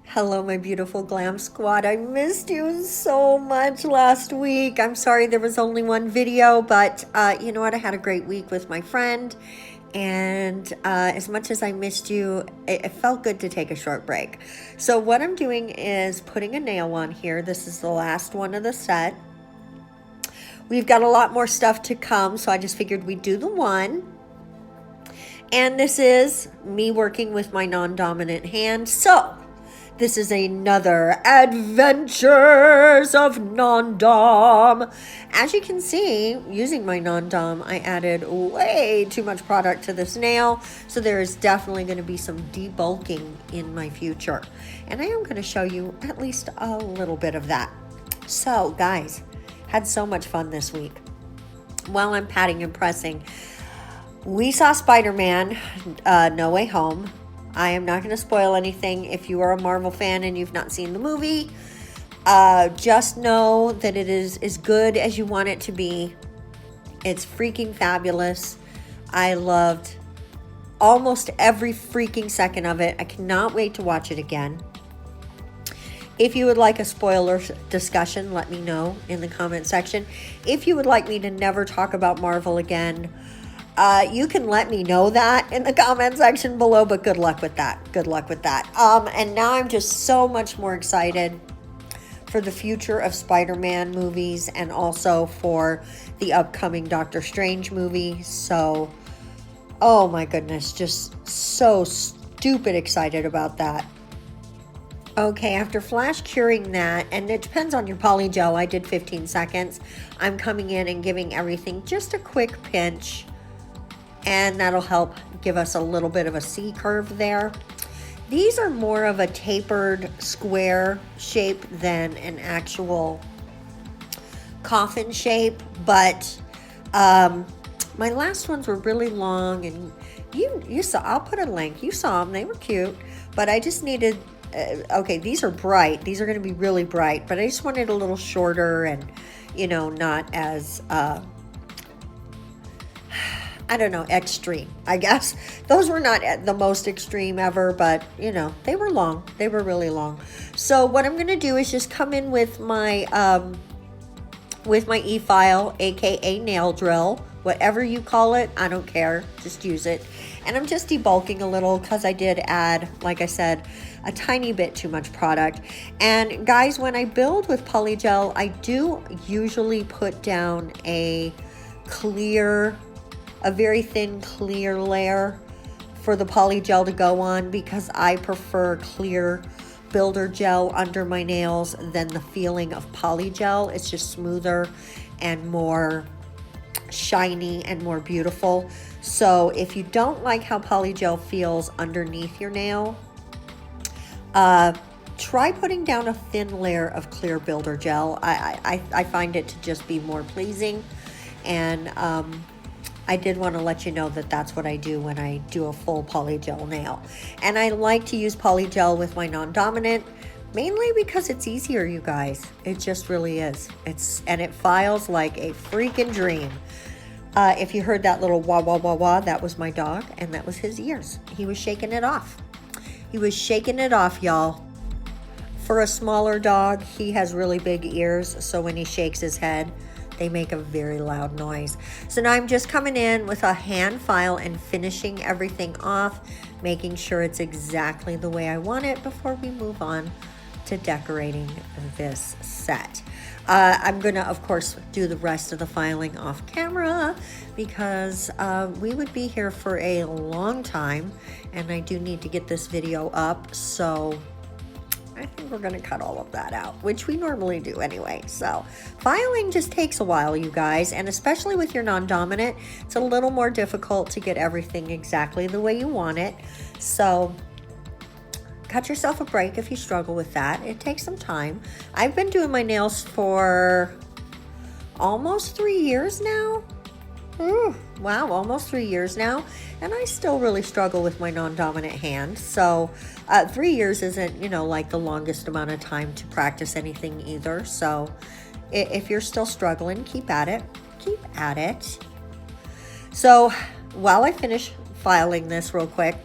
Hello, my beautiful glam squad. I missed you so much last week. I'm sorry there was only one video, but you know what? I had a great week with my friend. And as much as I missed you, it felt good to take a short break. So what I'm doing is putting a nail on here. This is the last one of the set. We've got a lot more stuff to come, so I just figured we'd do the one. And this is me working with my non-dominant hand. So this is another Adventures of NonDom. As you can see, using my NonDom, I added way too much product to this nail. So there is definitely going to be some debulking in my future. And I am going to show you at least a little bit of that. So guys, had so much fun this week. While I'm patting and pressing, we saw Spider-Man No Way Home. I am not going to spoil anything. If you are a Marvel fan and you've not seen the movie, just know that it is as good as you want it to be. It's freaking fabulous. I loved almost every freaking second of it. I cannot wait to watch it again. If you would like a spoiler discussion, let me know in the comment section. If you would like me to never talk about Marvel again, you can let me know that in the comment section below, but good luck with that. Good luck with that. And now I'm just so much more excited for the future of Spider-Man movies and also for the upcoming Doctor Strange movie. So, oh my goodness, just so stupid excited about that. Okay, after flash curing that, and it depends on your polygel, I did 15 seconds. I'm coming in and giving everything just a quick pinch. And that'll help give us a little bit of a C curve there. These are more of a tapered square shape than an actual coffin shape, but my last ones were really long, and you saw, I'll put a link, you saw them, they were cute, but I just needed, okay, these are bright, these are going to be really bright, but I just wanted a little shorter and, you know, not as I don't know, extreme, I guess. Those were not the most extreme ever, but, you know, they were long. They were really long. So what I'm going to do is just come in with my e-file, aka nail drill, whatever you call it. I don't care. Just use it. And I'm just debulking a little because I did add, like I said, a tiny bit too much product. And guys, when I build with polygel, I do usually put down a very thin clear layer for the polygel to go on, because I prefer clear builder gel under my nails than the feeling of polygel. It's just smoother and more shiny and more beautiful. So if you don't like how polygel feels underneath your nail, try putting down a thin layer of clear builder gel. I find it to just be more pleasing. And I did want to let you know that that's what I do when I do a full polygel nail. And I like to use polygel with my non-dominant, mainly because it's easier, you guys. It just really is. And it files like a freaking dream. If you heard that little wah, wah, wah, wah, that was my dog, and that was his ears. He was shaking it off. He was shaking it off, y'all. For a smaller dog, he has really big ears, so when he shakes his head, they make a very loud noise. So now I'm just coming in with a hand file and finishing everything off, making sure it's exactly the way I want it before we move on to decorating this set. I'm gonna, of course, do the rest of the filing off camera because we would be here for a long time, and I do need to get this video up, so I think we're going to cut all of that out, which we normally do anyway. So filing just takes a while, you guys, and especially with your non-dominant, it's a little more difficult to get everything exactly the way you want it. So cut yourself a break if you struggle with that. It takes some time. I've been doing my nails for almost 3 years now. Wow, almost 3 years now, and I still really struggle with my non-dominant hand. So 3 years isn't, you know, like the longest amount of time to practice anything either. So if you're still struggling, keep at it. So while I finish filing this real quick,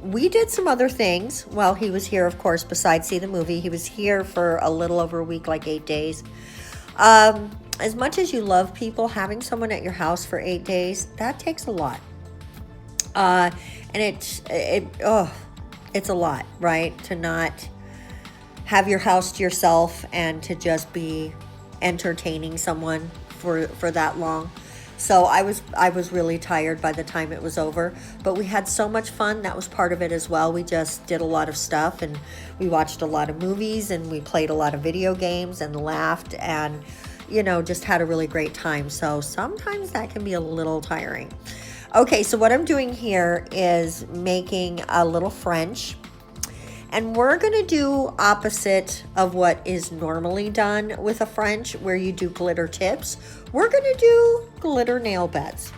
we did some other things while he was here, of course, besides see the movie. He was here for a little over a week, like 8 days. As much as you love people, having someone at your house for 8 days, that takes a lot. And it's a lot, right? To not have your house to yourself and to just be entertaining someone for that long. So I was really tired by the time it was over, but we had so much fun. That was part of it as well. We just did a lot of stuff, and we watched a lot of movies, and we played a lot of video games and laughed, and just had a really great time. So sometimes that can be a little tiring. Okay, so what I'm doing here is making a little French. And we're going to do opposite of what is normally done with a French, where you do glitter tips. We're going to do glitter nail beds.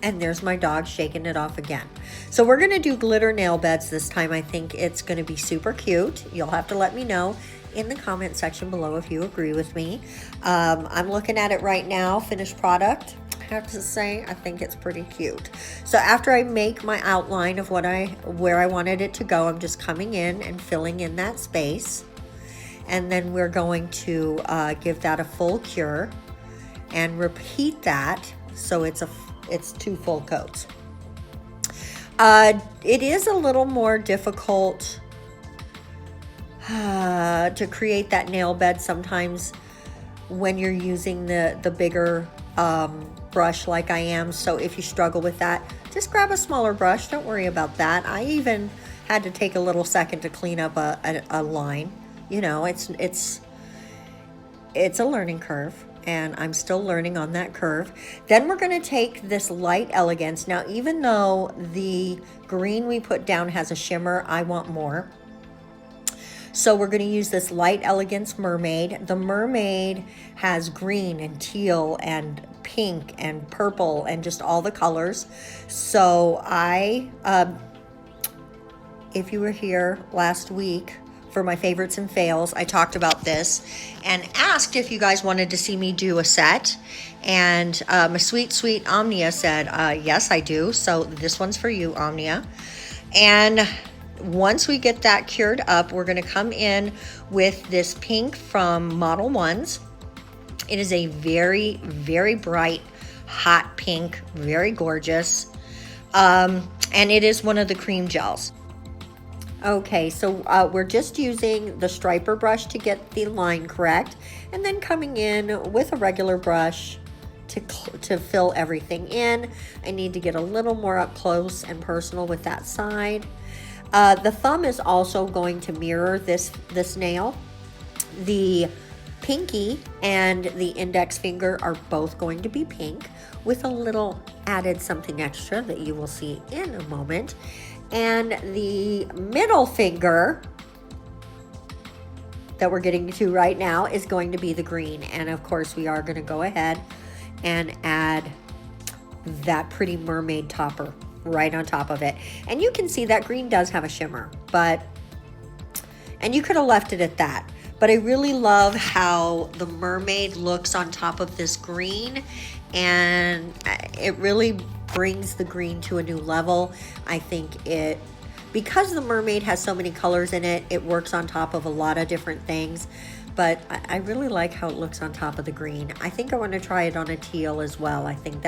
And there's my dog shaking it off again. So we're going to do glitter nail beds this time. I think it's going to be super cute. You'll have to let me know in the comment section below if you agree with me. I'm looking at it right now, finished product. I have to say, I think it's pretty cute. So after I make my outline of where I wanted it to go, I'm just coming in and filling in that space. And then we're going to give that a full cure and repeat that so it's 2 full coats. It is a little more difficult to create that nail bed sometimes when you're using the bigger brush like I am. So if you struggle with that, just grab a smaller brush. Don't worry about that. I even had to take a little second to clean up a line. It's a learning curve, and I'm still learning on that curve. Then we're going to take this light Elegance. Now, even though the green we put down has a shimmer, I want more. So we're going to use this light Elegance Mermaid. The Mermaid has green and teal and pink and purple and just all the colors. So if you were here last week for my favorites and fails, I talked about this and asked if you guys wanted to see me do a set. And my sweet Omnia said, yes, I do. So this one's for you, Omnia. And once we get that cured up, we're going to come in with this pink from Modelones. It is a very, very bright, hot pink, very gorgeous. And it is one of the cream gels. Okay, so we're just using the striper brush to get the line correct, and then coming in with a regular brush to fill everything in. I need to get a little more up close and personal with that side. The thumb is also going to mirror this nail. The pinky and the index finger are both going to be pink with a little added something extra that you will see in a moment. And the middle finger that we're getting to right now is going to be the green. And of course, we are going to go ahead and add that pretty mermaid topper right on top of it. And you can see that green does have a shimmer, and you could have left it at that. But I really love how the mermaid looks on top of this green, and it really brings the green to a new level. I think because the mermaid has so many colors in it, it works on top of a lot of different things. But I really like how it looks on top of the green. I think I want to try it on a teal as well. I think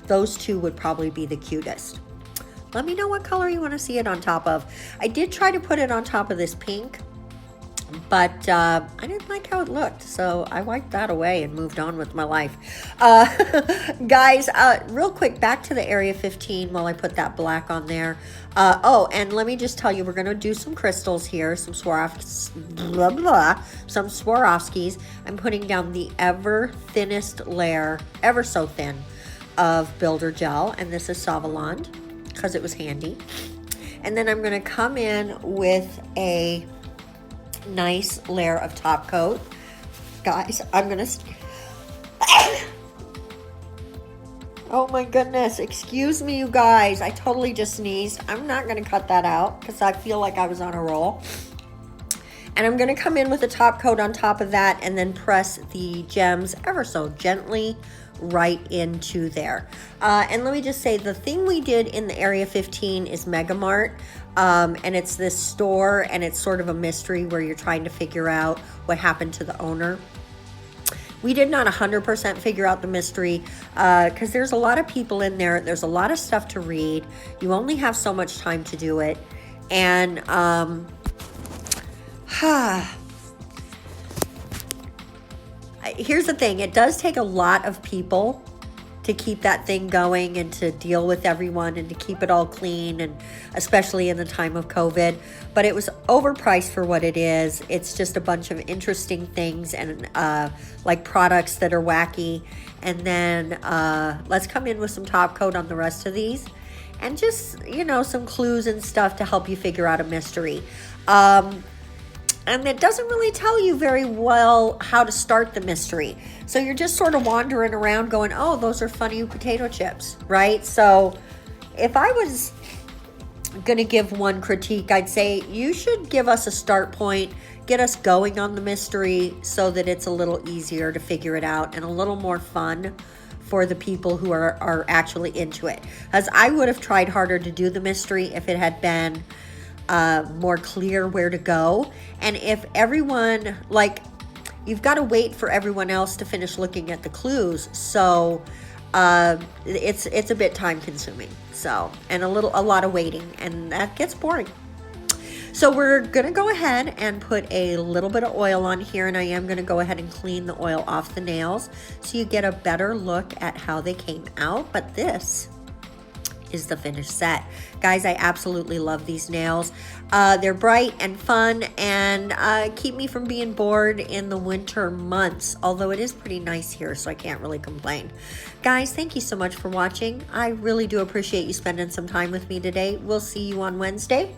those two would probably be the cutest. Let me know what color you want to see it on top of. I did try to put it on top of this pink, but I didn't like how it looked, so I wiped that away and moved on with my life. Guys, real quick, back to the Area 15 while I put that black on there. And let me just tell you, we're going to do some crystals here, some Swarovskis. I'm putting down the ever thinnest layer, ever so thin, of Builder Gel, and this is Saviland because it was handy. And then I'm going to come in with a nice layer of top coat. Guys, I'm gonna oh my goodness, excuse me, you guys, I totally just sneezed. I'm not gonna cut that out because I feel like I was on a roll. And I'm gonna come in with a top coat on top of that and then press the gems ever so gently right into there. And let me just say, the thing we did in the Area 15 is Mega Mart. And it's this store, and it's sort of a mystery where you're trying to figure out what happened to the owner. We did not 100% figure out the mystery because there's a lot of people in there. There's a lot of stuff to read. You only have so much time to do it. And here's the thing. It does take a lot of people to keep that thing going and to deal with everyone and to keep it all clean, and especially in the time of COVID. But it was overpriced for what it is. It's just a bunch of interesting things and like products that are wacky. And then let's come in with some top coat on the rest of these and just, you know, some clues and stuff to help you figure out a mystery. And it doesn't really tell you very well how to start the mystery. So you're just sort of wandering around going, oh, those are funny potato chips, right? So if I was going to give one critique, I'd say you should give us a start point, get us going on the mystery so that it's a little easier to figure it out and a little more fun for the people who are actually into it. As I would have tried harder to do the mystery if it had been more clear where to go. And if everyone, like, you've got to wait for everyone else to finish looking at the clues, so it's a bit time consuming, so, and a lot of waiting, and that gets boring. So we're gonna go ahead and put a little bit of oil on here, and I am gonna go ahead and clean the oil off the nails so you get a better look at how they came out. But this is the finished set. Guys, I absolutely love these nails. They're bright and fun and keep me from being bored in the winter months, although it is pretty nice here, so I can't really complain. Guys, thank you so much for watching. I really do appreciate you spending some time with me today. We'll see you on Wednesday.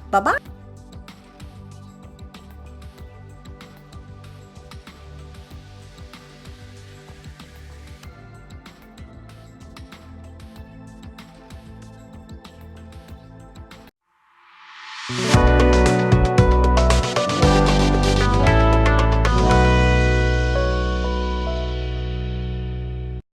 Bye-bye.